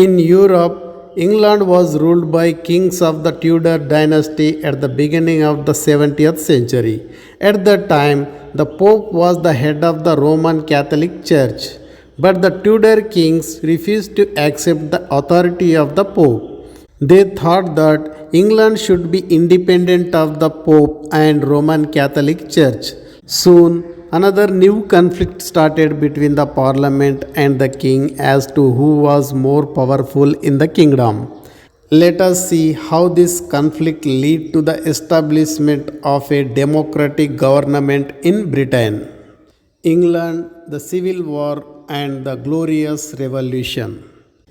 In Europe, England was ruled by kings of the Tudor dynasty at the beginning of the 70th century. At that time, the Pope was the head of the Roman Catholic Church, but the Tudor kings refused to accept the authority of the Pope. They thought that England should be independent of the Pope and Roman Catholic Church. Soon, another new conflict started between the Parliament and the king as to who was more powerful in the kingdom. Let us see how this conflict led to the establishment of a democratic government in Britain. England, the Civil War, and the Glorious Revolution.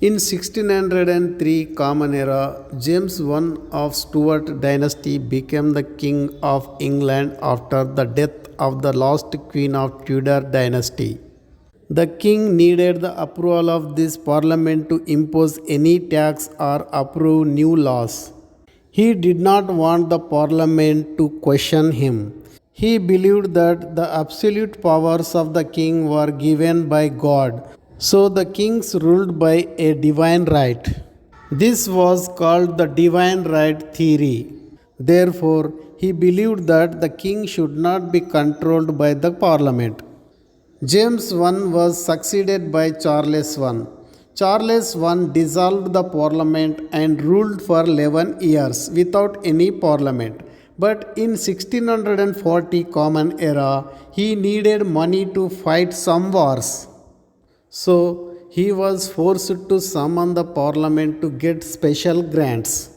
In 1603 Common Era, James I of Stuart dynasty became the king of England after the death of the last queen of Tudor dynasty. The king needed the approval of this parliament to impose any tax or approve new laws. He did not want the parliament to question him. He believed that the absolute powers of the king were given by God, so the kings ruled by a divine right. This was called the divine right theory. Therefore, he believed that the king should not be controlled by the parliament. James I was succeeded by Charles I. Charles I dissolved the parliament and ruled for 11 years without any parliament. But in 1640 Common Era, he needed money to fight some wars. So he was forced to summon the parliament to get special grants.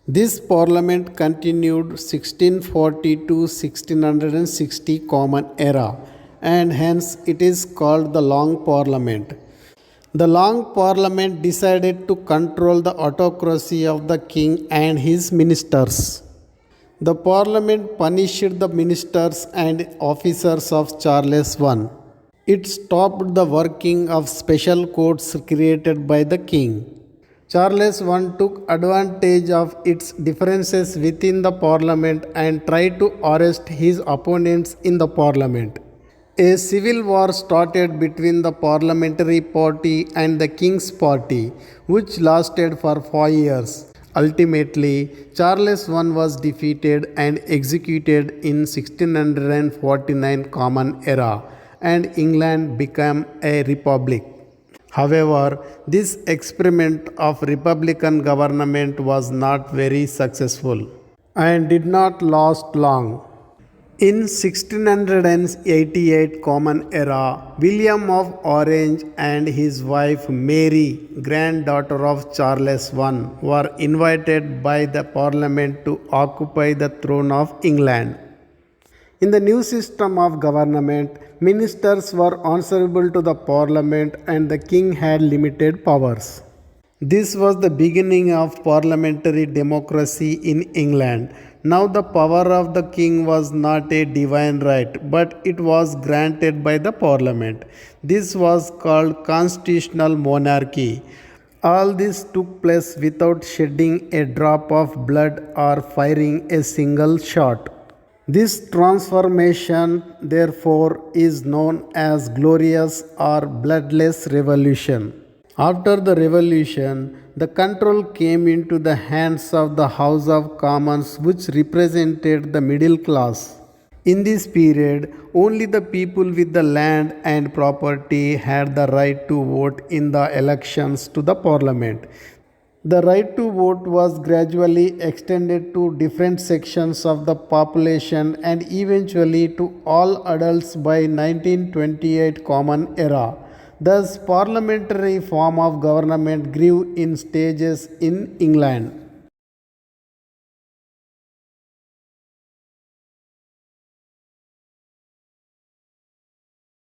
This parliament continued 1640 to 1660 Common Era, and hence it is called the Long Parliament. The Long Parliament decided to control the autocracy of the king and his ministers. The parliament punished the ministers and officers of Charles I. It stopped the working of special courts created by the king. Charles I took advantage of its differences within the parliament and tried to arrest his opponents in the parliament. A civil war started between the parliamentary party and the king's party, which lasted for 5 years. Ultimately, Charles I was defeated and executed in 1649 Common Era, and England became a republic. However, this experiment of republican government was not very successful and did not last long. In 1688 Common Era, William of Orange and his wife Mary, granddaughter of Charles I, were invited by the Parliament to occupy the throne of England. In the new system of government, ministers were answerable to the Parliament and the king had limited powers. This was the beginning of parliamentary democracy in England. Now, the power of the king was not a divine right, but it was granted by the parliament. This was called constitutional monarchy. All this took place without shedding a drop of blood or firing a single shot. This transformation, therefore, is known as Glorious or Bloodless Revolution. After the revolution, the control came into the hands of the House of Commons, which represented the middle class. In this period, only the people with the land and property had the right to vote in the elections to the parliament. The right to vote was gradually extended to different sections of the population and eventually to all adults by 1928 Common Era. Thus, parliamentary form of government grew in stages in England.